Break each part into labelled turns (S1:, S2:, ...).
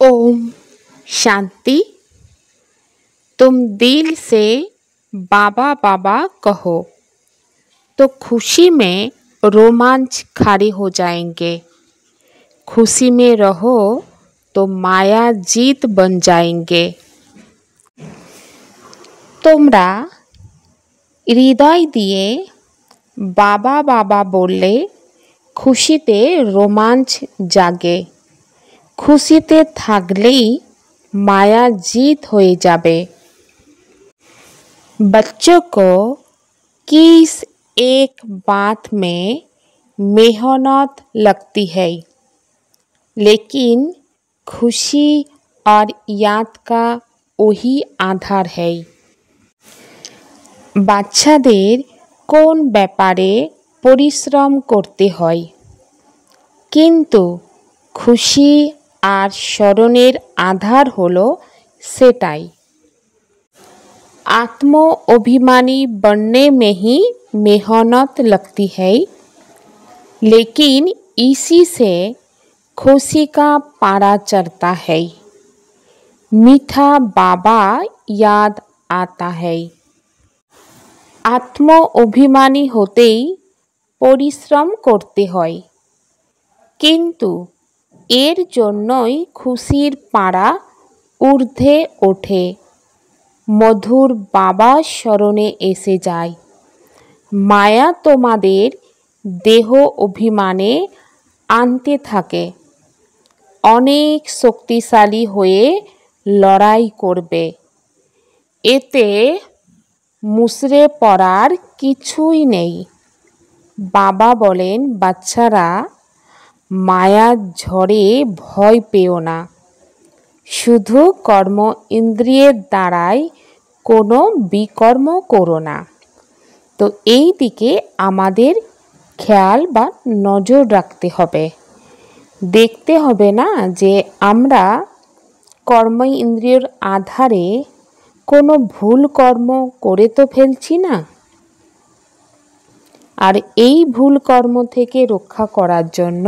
S1: ओम शांति। तुम दिल से बाबा बाबा कहो तो खुशी में रोमांच खड़े हो जाएंगे। खुशी में रहो तो माया जीत बन जाएंगे। তোমরা হৃদয় দিয়ে বাবা বাবা বললে খুশিতে রোমাঞ্চ জাগে। खुशीते থাকলেই माया जीत हो जाबे। बच्चों को किस एक बात में मेहनत लगती है, लेकिन खुशी और याद का वही आधार है। বাচ্চাদের কোন ব্যাপারে পরিশ্রম করতে হয়, কিন্তু খুশি আর স্মরণের आधार হলো সেটাই। आत्म अभिमानी बनने में ही मेहनत लगती है, लेकिन इसी से खुशी का पारा चढ़ता है। मीठा बाबा याद आता है। आत्म अभिमानी होतेই পরিশ্রম করতে হয়, কিন্তু এর জন্যই খুশির পারা ঊর্ধ্বে ওঠে। মধুর বাবা স্মরণে এসে যায়। মায়া তোমাদের দেহ অভিমানে আনতে থাকে। অনেক শক্তিশালী হয়ে লড়াই করবে। এতে মুচড়ে পড়ার কিছুই নেই। বাবা বলেন, বাচ্চারা মায়ার ঝড়ে ভয় পেও না, শুধু কর্ম ইন্দ্রিয়ের দ্বারাই কোনো বিকর্ম করো না। তো এই দিকে আমাদের খেয়াল বা নজর রাখতে হবে। দেখতে হবে না যে আমরা কর্ম ইন্দ্রিয়ের আধারে কোনো ভুল কর্ম করে তো ফেলছি না। আর এই ভুল কর্ম থেকে রক্ষা করার জন্য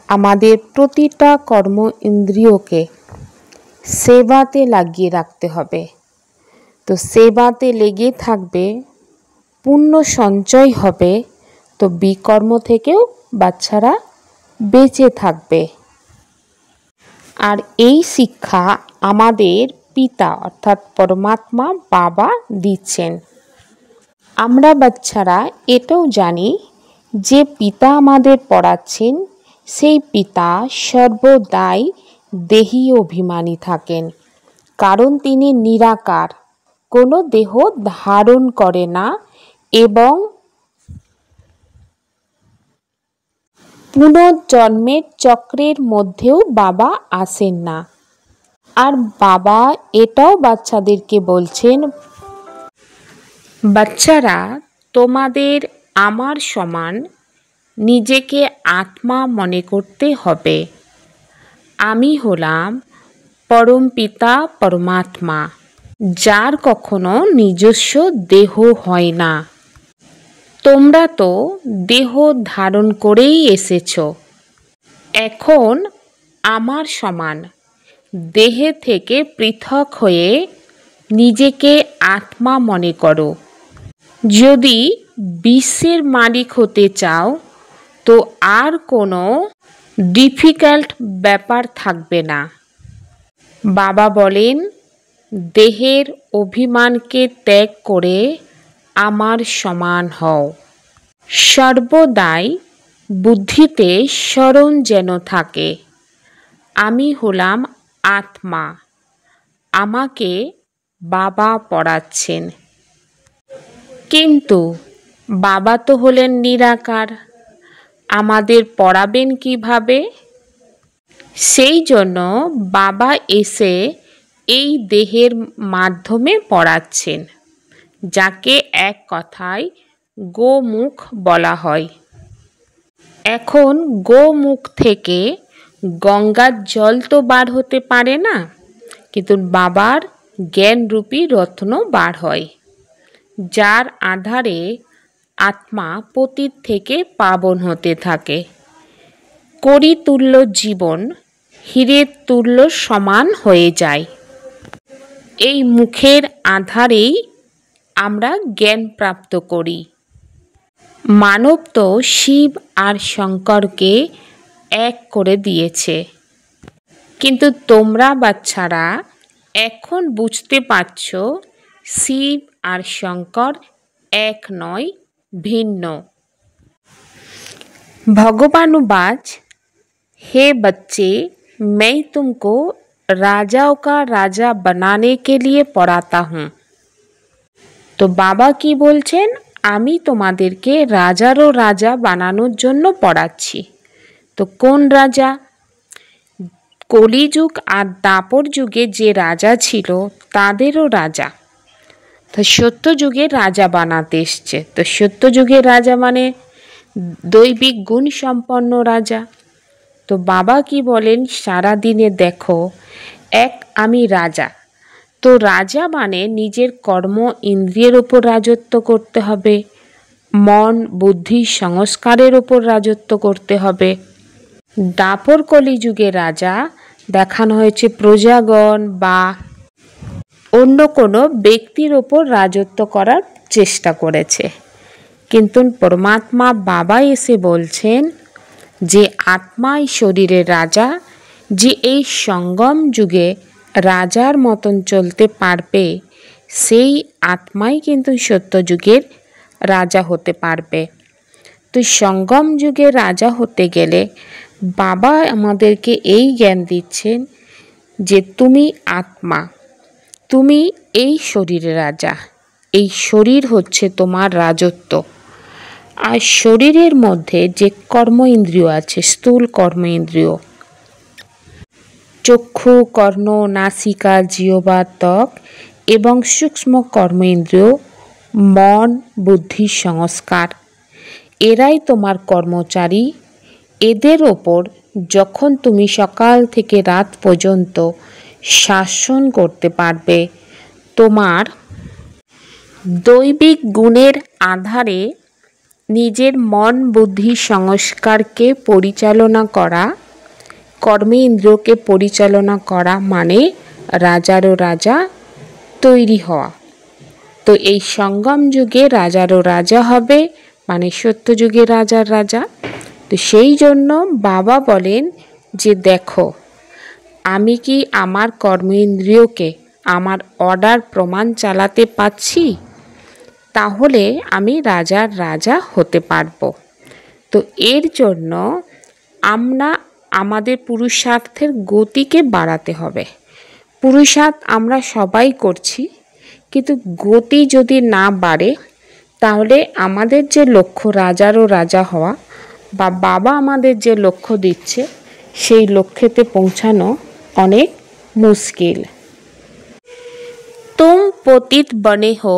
S1: আমাদের প্রতিটা কর্ম ইন্দ্রিয়কে সেবাতে লাগিয়ে রাখতে হবে। তো সেবাতে লেগে থাকবে, পুণ্য সঞ্চয় হবে, তো বিকর্ম থেকেও বাচ্চারা বেঁচে থাকবে। আর এই শিক্ষা আমাদের পিতা অর্থাৎ পরমাত্মা বাবা দিচ্ছেন। আমরা বাচ্চারা এটাও জানি যে পিতা আমাদের পড়াচ্ছেন, সেই পিতা সর্বদাই দেহী অভিমানী থাকেন, কারণ তিনি নিরাকার, কোনো দেহ ধারণ করে না এবং পুনর্জন্মের চক্রের মধ্যেও বাবা আসেন না। আর বাবা এটাও বাচ্চাদেরকে বলছেন, বাচ্চারা তোমাদের আমার সমান নিজেকে আত্মা মনে করতে হবে। আমি হলাম পরম পিতা পরমাত্মা, যার কখনো নিজস্ব দেহ হয় না। তোমরা তো দেহ ধারণ করেই এসেছ। এখন আমার সমান দেহে থেকে পৃথক হয়ে নিজেকে আত্মা মনে করো। যদি বিশ্বের মালিক হতে চাও তো আর কোনো ডিফিকাল্ট ব্যাপার থাকবে না। বাবা বলেন, দেহের অভিমানকে ত্যাগ করে আমার সমান হও। সর্বদাই বুদ্ধিতে স্মরণ যেন থাকে, আমি হলাম আত্মা, আমাকে বাবা পড়াচ্ছেন। কিন্তু বাবা তো হলেন নিরাকার, আমাদের পড়াবেন কিভাবে? সেই জন্য বাবা এসে এই দেহের মাধ্যমে পড়াচ্ছেন, যাকে এক কথায় গোমুখ বলা হয়। এখন গোমুখ থেকে গঙ্গার জল তো বার হতে পারে না, কিন্তু বাবার জ্ঞানরূপী রত্ন বার হয়, যার আধারে আত্মা পতীত থেকে পাবন হতে থাকে। করিতুল্য জীবন হীরের তুল্য সমান হয়ে যায়। এই মুখের আধারেই আমরা জ্ঞান প্রাপ্ত করি। মানব তো শিব আর শঙ্করকে এক করে দিয়েছে, কিন্তু তোমরা বাচ্চারা এখন বুঝতে পারছ শিব আর শঙ্কর এক নয়, ভিন্ন। भगवानुवाच हे बच्चे, मैं तुमको राजाओं का राजा बनाने के लिए पढ़ाता हूँ। तो बाबा की बोलছেন, আমি তোমাদেরকে রাজারও রাজা বানানোর জন্য পড়াচ্ছি। তো কোন রাজা? কলিযুগ আর দাপর যুগে যে রাজা ছিল তাদেরও রাজা। তো সত্য যুগের রাজা বানাতে এসছে। তো সত্য যুগের রাজা মানে দৈবিক গুণ সম্পন্ন রাজা। তো বাবা কি বলেন, সারাদিনে দেখো আমি রাজা। তো রাজা মানে নিজের কর্ম ইন্দ্রিয়ের ওপর রাজত্ব করতে হবে, মন বুদ্ধি সংস্কারের ওপর রাজত্ব করতে হবে। দাপর কলিযুগের রাজা দেখানো হয়েছে প্রজাগণ বা অন্য কোনো ব্যক্তির ওপর রাজত্ব করার চেষ্টা করেছে। কিন্তু পরমাত্মা বাবা এসে বলছেন যে আত্মাই শরীরের রাজা, যে এই সঙ্গম যুগে রাজার মতন চলতে পারবে সেই আত্মাই কিন্তু সত্য যুগের রাজা হতে পারবে। তো সঙ্গম যুগে রাজা হতে গেলে বাবা আমাদেরকে এই জ্ঞান দিচ্ছেন যে তুমি আত্মা, তুমি এই শরীরের রাজা, এই শরীর হচ্ছে তোমার রাজত্ব। আর শরীরের মধ্যে যে কর্ম ইন্দ্রিয় আছে, স্থূল কর্ম ইন্দ্রিয়, চক্ষু কর্ণ নাসিকা জিহ্বা ত্বক এবং সূক্ষ্ম কর্ম ইন্দ্রিয় মন বুদ্ধি সংস্কার, এরাই তোমার কর্মচারী। এদের ওপর যখন তুমি সকাল থেকে রাত পর্যন্ত শাসন করতে পারবে, তোমার দৈবিক গুণের আধারে নিজের মন বুদ্ধি সংস্কারকে পরিচালনা করা, কর্মেন্দ্রিয়কে পরিচালনা করা মানে রাজারও রাজা তৈরি হওয়া। তো এই সঙ্গম যুগে রাজারও রাজা হবে মানে সত্য যুগে রাজার রাজা। তো সেই জন্য বাবা বলেন যে দেখো, আমি কি আমার কর্মেন্দ্রিয়কে আমার অর্ডার প্রমাণ চালাতে পারছি, তাহলে আমি রাজার রাজা হতে পারবো। তো এর জন্য আমরা আমাদের পুরুষার্থের গতিকে বাড়াতে হবে। পুরুষার্থ আমরা সবাই করছি, কিন্তু গতি যদি না বাড়ে তাহলে আমাদের যে লক্ষ্য রাজারও রাজা হওয়া বা বাবা আমাদের যে লক্ষ্য দিচ্ছে সেই লক্ষ্যেতে পৌঁছানো অনেক মুশকিল। तुम पतित बने हो,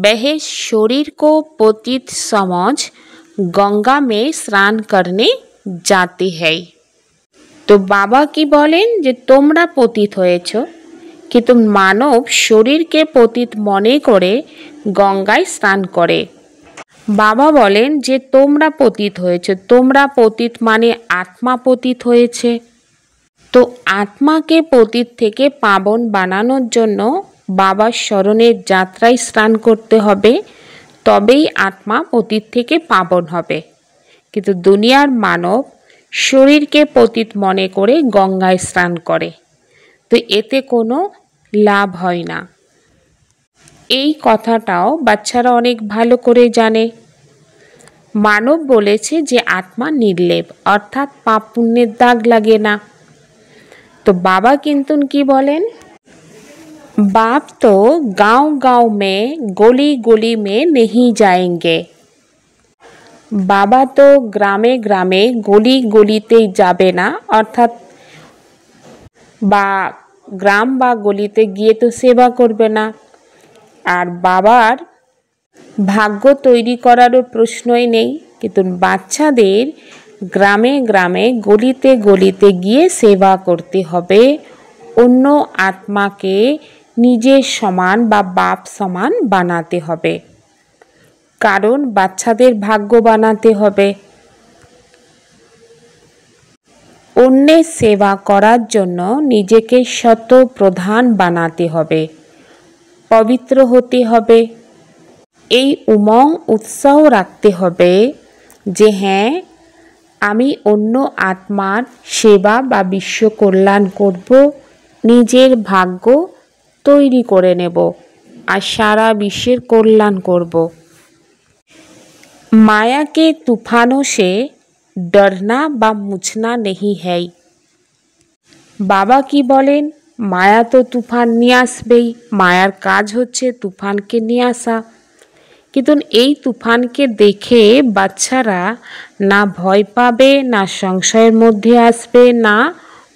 S1: वह शरीर को पतित समझ गंगा में स्नान करने जाते हैं। তো বাবা কি বলেন যে তোমরা পতিত হয়েছ, কিন্তু মানব শরীরকে পতিত মনে করে গঙ্গায় স্নান করে। বাবা বলেন যে তোমরা পতিত হয়েছ, তোমরা পতিত মানে আত্মা পতিত হয়েছে। তো আত্মাকে পতিত থেকে পাবন বানানোর জন্য বাবার স্মরণের যাত্রায় স্নান করতে হবে, তবেই আত্মা পতিত থেকে পাবন হবে। কিন্তু দুনিয়ার মানব শরীরকে পতিত মনে করে গঙ্গায় স্নান করে, তো এতে কোনো লাভ হয় না। এই কথাটাও বাচ্চারা অনেক ভালো করে জানে। মানব বলেছে যে আত্মা নির্লেপ, অর্থাৎ পাপ পুণ্যের দাগ লাগে না। তো বাবা কিন্তু কি বলেন, बाप तो गांव-गांव में गली-गली में नहीं जाएंगे। বাবা তো গ্রামে গ্রামে গলি গলিতে যাবে না, অর্থাৎ বা গ্রাম বা গলিতে গিয়ে তো সেবা করবে না। আর বাবার ভাগ্য তৈরি করারও প্রশ্নই নেই, কিন্তু বাচ্চাদের গ্রামে গ্রামে গলিতে গলিতে গিয়ে সেবা করতে হবে, অন্য আত্মাকে নিজের সমান বা বাপ সমান বানাতে হবে, কারণ বাচ্চাদের ভাগ্য বানাতে হবে। অন্যের সেবা করার জন্য নিজেকে শতপ্রধান বানাতে হবে, পবিত্র হতে হবে। এই উমং উৎসাহ রাখতে হবে যে হ্যাঁ, আমি অন্য আত্মার সেবা বা বিশ্ব কল্যাণ করব, নিজের ভাগ্য তৈরি করে নেব আর সারা বিশ্বের কল্যাণ করব। माया के तूफानों से डरना বা মুছনা नहीं है। বাবা কি বলেন, মায়া তো তুফান নিয়ে আসবেই, মায়ার কাজ হচ্ছে তুফানকে নিয়ে আসা। কিন্তু এই তুফানকে দেখে বাচ্চারা না ভয় পাবে, না সংশয়ের মধ্যে আসবে, না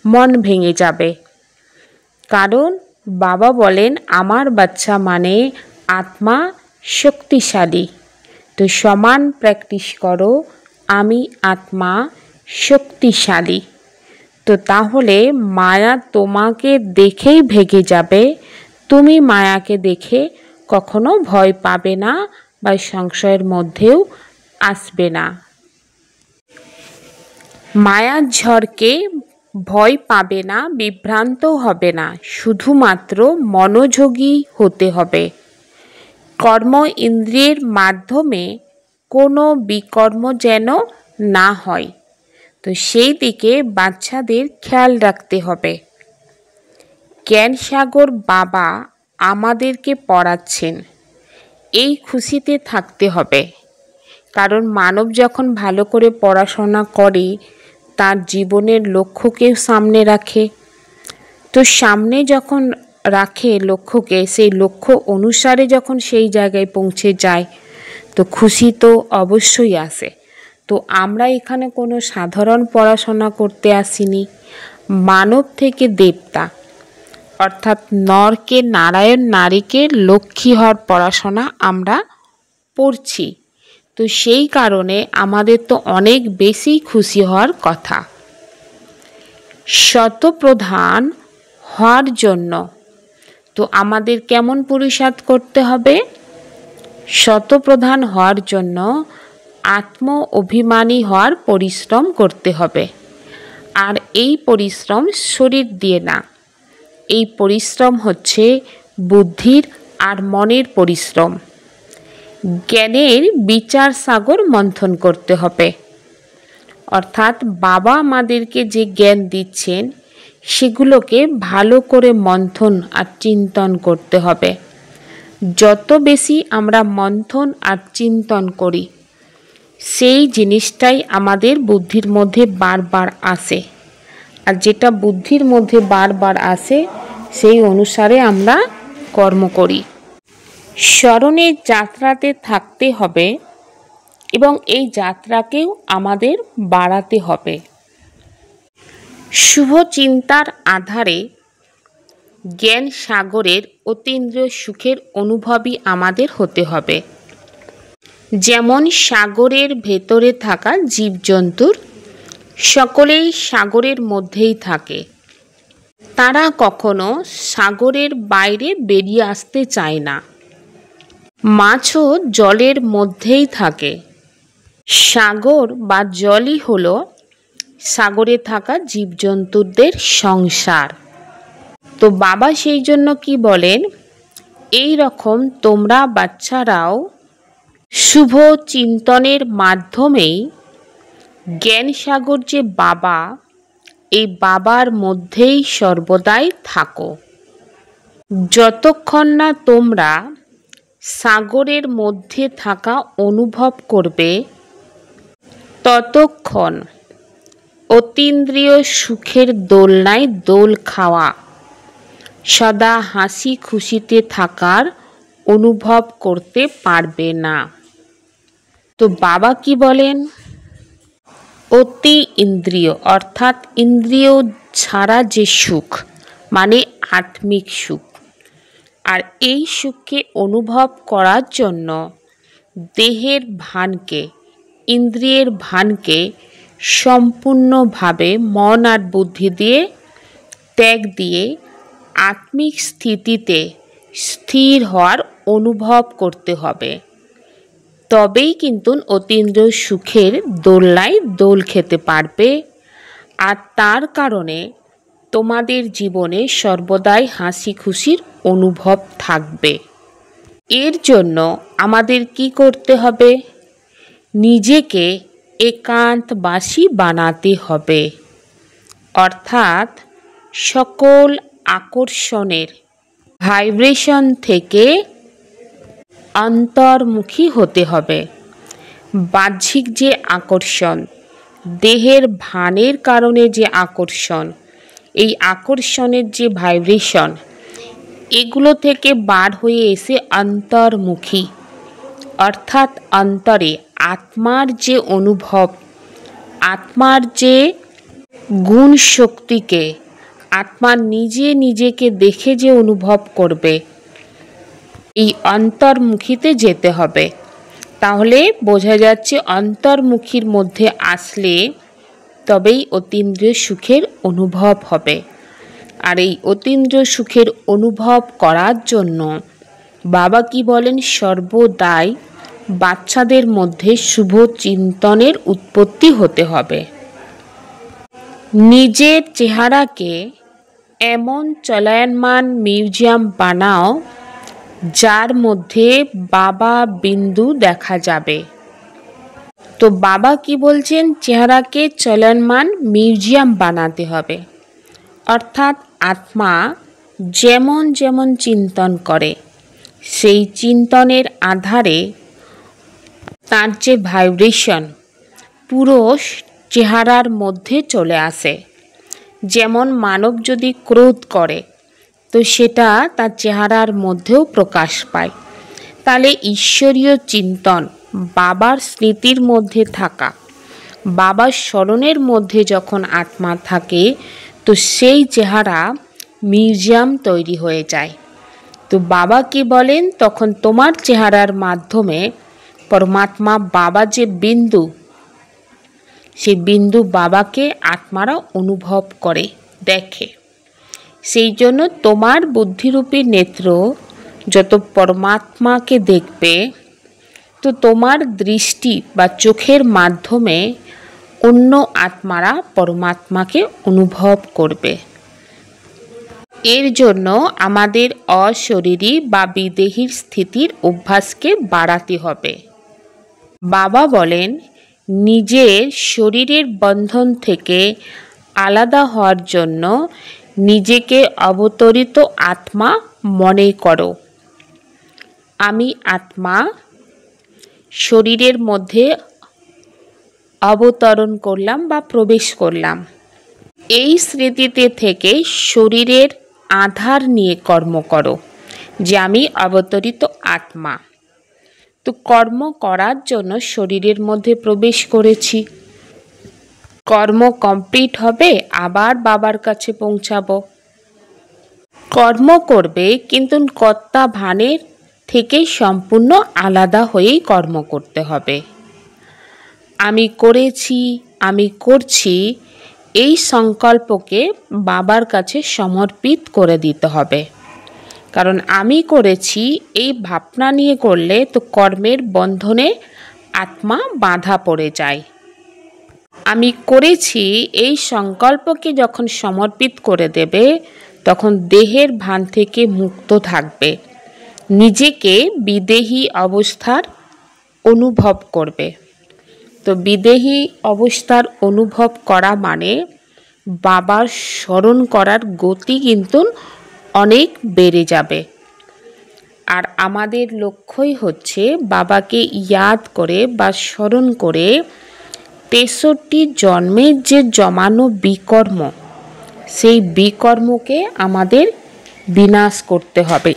S1: মন ভেঙে যাবে। কারণ বাবা বলেন আমার বাচ্চা মানে আত্মা শক্তিশালী। তো সমান প্র্যাকটিস করো, আমি আত্মা শক্তিশালী। তো তাহলে মায়া তোমাকে দেখেই ভেঙে যাবে, তুমি মায়াকে দেখে কখনো ভয় পাবে না বা সংশয়ের মধ্যেও আসবে না। মায়ার ঝড়কে ভয় পাবে না, বিভ্রান্ত হবে না, শুধুমাত্র মনোযোগী হতে হবে। কর্ম ইন্দ্রিয়ের মাধ্যমে কোনো বিকর্ম যেন না হয়, তো সেই দিকে বাচ্চাদের খেয়াল রাখতে হবে। জ্ঞান সাগর বাবা আমাদেরকে পড়াচ্ছেন, এই খুশিতে থাকতে হবে। কারণ মানব যখন ভালো করে পড়াশোনা করে, তার জীবনের লক্ষ্যকেও সামনে রাখে। তো সামনে যখন রাখে লক্ষ্যকে, সেই লক্ষ্য অনুসারে যখন সেই জায়গায় পৌঁছে যায়, তো খুশি তো অবশ্যই আসে। তো আমরা এখানে কোনো সাধারণ পড়াশোনা করতে আসিনি, মানব থেকে দেবতা অর্থাৎ নরকে নারায়ণ, নারীকে লক্ষ্মী হওয়ার পড়াশোনা আমরা পড়ছি। তো সেই কারণে আমাদের তো অনেক বেশি খুশি হওয়ার কথা। শতপ্রধান হওয়ার জন্য তো আমাদের কেমন পুরুষার্থ করতে হবে? শতপ্রধান হওয়ার জন্য আত্ম অভিমানী হওয়ার পরিশ্রম করতে হবে। আর এই পরিশ্রম শরীর দিয়ে না, এই পরিশ্রম হচ্ছে বুদ্ধির আর মনের পরিশ্রম। জ্ঞানের বিচার সাগর মন্থন করতে হবে। অর্থাৎ বাবা আমাদেরকে যে জ্ঞান দিচ্ছেন সেগুলোকে ভালো করে মন্থন আর চিন্তন করতে হবে। যত বেশি আমরা মন্থন আর চিন্তন করি, সেই জিনিসটাই আমাদের বুদ্ধির মধ্যে বারবার আসে। আর যেটা বুদ্ধির মধ্যে বারবার আসে, সেই অনুসারে আমরা কর্ম করি। স্মরণের যাত্রাতে থাকতে হবে এবং এই যাত্রাকেও আমাদের বাড়াতে হবে। শুভ চিন্তার আধারে জ্ঞান সাগরের অতীন্দ্রিয় সুখের অনুভবই আমাদের হতে হবে। যেমন সাগরের ভেতরে থাকা জীবজন্তুর সকলেই সাগরের মধ্যেই থাকে, তারা কখনো সাগরের বাইরে বেরিয়ে আসতে চায় না। মাছও জলের মধ্যেই থাকে। সাগর বা জলই হলো সাগরে থাকা জীবজন্তুদের সংসার। তো বাবা সেই জন্য কি বলেন, এই রকম তোমরা বাচ্চারাও শুভ চিন্তনের মাধ্যমেই জ্ঞান সাগর যে বাবা, এই বাবার মধ্যেই সর্বদাই থাকো। যতক্ষণ না তোমরা সাগরের মধ্যে থাকা অনুভব করবে, ততক্ষণ অতীন্দ্রিয় সুখের দোলনায় দোল খাওয়া, সদা হাসি খুশিতে থাকার অনুভব করতে পারবে না। তো বাবা কি বলেন, অতি ইন্দ্রিয় অর্থাৎ ইন্দ্রিয় ছাড়া যে সুখ মানে আত্মিক সুখ, আর এই সুখকে অনুভব করার জন্য দেহের ভানকে, ইন্দ্রিয়ের ভানকে সম্পূর্ণভাবে মন আর বুদ্ধি দিয়ে ত্যাগ দিয়ে আত্মিক স্থিতিতে স্থির হওয়ার অনুভব করতে হবে। তবেই কিন্তু অতীন্দ্রিয় সুখের দোলনায় দোল খেতে পারবে আর তার কারণে তোমাদের জীবনে সর্বদাই হাসি খুশির অনুভব থাকবে। এর জন্য আমাদের কি করতে হবে? নিজেকে একান্তবাসী বানাতে হবে, অর্থাৎ সকল আকর্ষণের ভাইব্রেশন থেকে অন্তর্মুখী হতে হবে। বাহ্যিক যে আকর্ষণ, দেহের ভানের কারণে যে আকর্ষণ, এই আকর্ষণের যে ভাইব্রেশন, এগুলো থেকে বার হয়ে এসে অন্তর্মুখী, অর্থাৎ অন্তরে আত্মার যে অনুভব, আত্মার যে গুণ শক্তিকে আত্মা নিজে নিজেকে দেখে যে অনুভব করবে, এই অন্তর্মুখীতে যেতে হবে। তাহলে বোঝা যাচ্ছে অন্তর্মুখীর মধ্যে আসলে তবেই অতীন্দ্রিয় সুখের অনুভব হবে। আর এই অতীন্দ্রিয় সুখের অনুভব করার জন্য বাবা কি বলেন? সর্বদাই বাচ্চাদের মধ্যে শুভ চিন্তনের উৎপত্তি হতে হবে। নিজের চেহারাকে এমন চলয়মান মিউজিয়াম বানাও যার মধ্যে বাবা বিন্দু দেখা যাবে। তো বাবা কি বলছেন? চেহারাকে চলয়মান মিউজিয়াম বানাতে হবে, অর্থাৎ আত্মা যেমন যেমন চিন্তন করে সেই চিন্তনের আধারে তার যে ভাইব্রেশন পুরো চেহারার মধ্যে চলে আসে। যেমন মানব যদি ক্রোধ করে তো সেটা তার চেহারার মধ্যেও প্রকাশ পায়। তাহলে ঈশ্বরীয় চিন্তন, বাবার স্মৃতির মধ্যে থাকা, বাবার স্মরণের মধ্যে যখন আত্মা থাকে তো সেই চেহারা মিউজিয়াম তৈরি হয়ে যায়। তো বাবা কি বলেন? তখন তোমার চেহারার মাধ্যমে পরমাত্মা বাবা যে বিন্দু, সেই বিন্দু বাবাকে আত্মারা অনুভব করে, দেখে। সেই জন্য তোমার বুদ্ধিরূপী নেত্র যত পরমাত্মাকে দেখবে তো তোমার দৃষ্টি বা চোখের মাধ্যমে অন্য আত্মারা পরমাত্মাকে অনুভব করবে। এর জন্য আমাদের অশরীরী বা বিদেহীর স্থিতির অভ্যাসকে বাড়াতে হবে। বাবা বলেন, নিজের শরীরের বন্ধন থেকে আলাদা হওয়ার জন্য নিজেকে অবতরিত আত্মা মনে করো। আমি আত্মা শরীরের মধ্যে অবতরণ করলাম বা প্রবেশ করলাম। এই স্মৃতিতে থেকে শরীরের আধার নিয়ে কর্ম করো যে আমি অবতরিত আত্মা। তো কর্ম করার জন্য শরীরের মধ্যে প্রবেশ করেছি, কর্ম কমপ্লিট হবে, আবার বাবার কাছে পৌঁছাবো। কর্ম করবে কিন্তু কর্তা ভানের থেকে সম্পূর্ণ আলাদা হয়েই কর্ম করতে হবে। আমি করেছি, আমি করছি, এই সংকল্পকে বাবার কাছে সমর্পিত করে দিতে হবে। কারণ আমি করেছি এই ভাবনা নিয়ে করলে তো কর্মের বন্ধনে আত্মা বাঁধা পড়ে যায়। আমি করেছি এই সংকল্পকে যখন সমর্পিত করে দেবে তখন দেহের ভান থেকে মুক্ত থাকবে, নিজেকে বিদেহী অবস্থার অনুভব করবে। তো বিদেহী অবস্থার অনুভব করা মানে বাবার স্মরণ করার গতি কিন্তু অনেক বেড়ে যাবে। আর আমাদের লক্ষ্যই হচ্ছে বাবাকে ইয়াদ করে বা স্মরণ করে 63 জন্মের যে জমানো বিকর্ম, সেই বিকর্মকে আমাদের বিনাশ করতে হবে।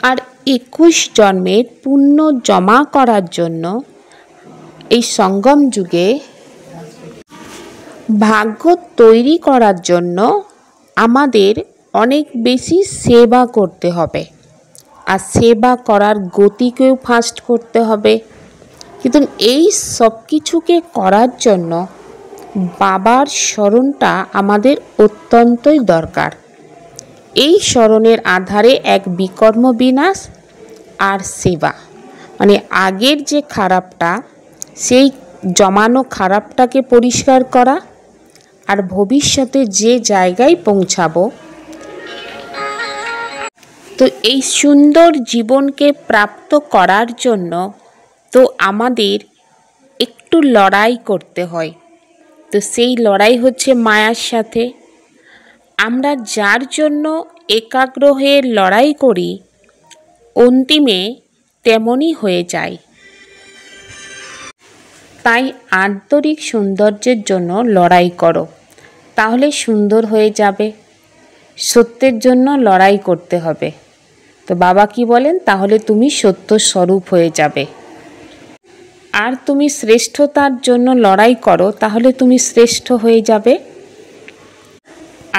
S1: আর 21 জন্মের পুণ্য জমা করার জন্য এই সঙ্গম যুগে ভাগ্য তৈরি করার জন্য আমাদের অনেক বেশি সেবা করতে হবে। আর সেবা করার গতিকেও ফাস্ট করতে হবে। কিন্তু এই সব কিছুকে করার জন্য বাবার স্মরণটা আমাদের অত্যন্তই দরকার। এই স্মরণের আধারে এক বিকর্ম বিনাশ আর সেবা, মানে আগের যে খারাপটা সেই জমানো খারাপটাকে পরিষ্কার করা, আর ভবিষ্যতে যে জায়গায় পৌঁছাবো, তো এই সুন্দর জীবনকে প্রাপ্ত করার জন্য তো আমাদের একটু লড়াই করতে হয়। তো সেই লড়াই হচ্ছে মায়ার সাথে। আমরা যার জন্য একাগ্র হয়ে লড়াই করি, অন্তিমে তেমনই হয়ে যায়। তাই আন্তরিক সৌন্দর্যের জন্য লড়াই করো, তাহলে সুন্দর হয়ে যাবে। সত্যের জন্য লড়াই করতে হবে। তো বাবা কি বলেন, তাহলে তুমি সত্য স্বরূপ হয়ে যাবে। আর তুমি শ্রেষ্ঠতার জন্য লড়াই করো, তাহলে তুমি শ্রেষ্ঠ হয়ে যাবে।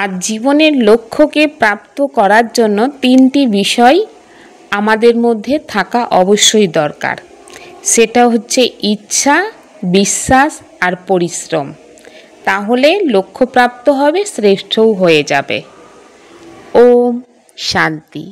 S1: আর জীবনের লক্ষ্যকে প্রাপ্ত করার জন্য 3টি বিষয় আমাদের মধ্যে থাকা অবশ্যই দরকার। সেটা হচ্ছে ইচ্ছা, বিশ্বাস আর পরিশ্রম। তাহলে লক্ষ্যপ্রাপ্ত হবে, শ্রেষ্ঠও হয়ে যাবে। ওম শান্তি।